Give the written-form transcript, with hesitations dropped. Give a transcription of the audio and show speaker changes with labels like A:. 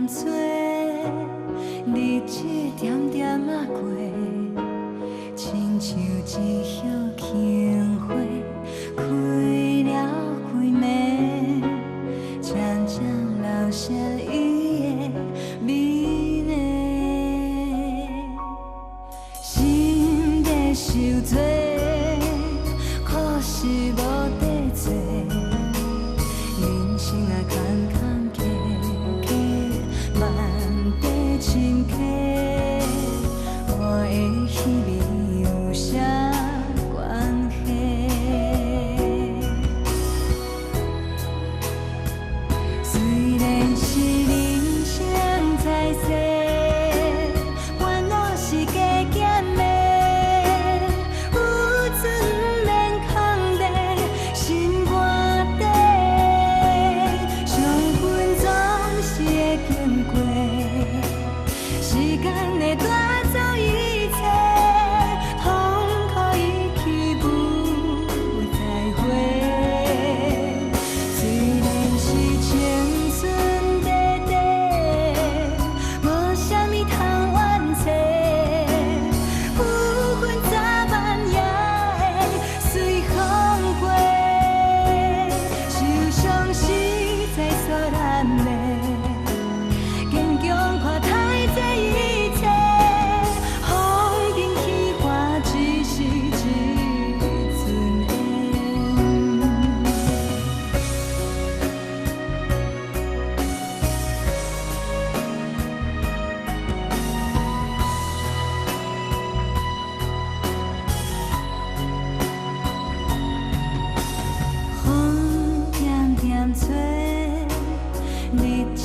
A: 点找，日子点点啊过，亲像一叶轻花，开了开灭，渐渐流失伊的美丽，心在受罪，苦是无地做，人生啊坎坎坷坷，万地深溪，我的稀微有啥关系？虽然是人生在世，烦恼是加减的，有船免空地，心肝底，伤痕总是会经过，时间会带走一切，痛苦已去不再回。虽然是青春短短，无啥物通怨嗟，有份早晚也会随风过，受伤时在所难免。坚强看太这一切，风景起花只是一阵烟。风点点吹，日子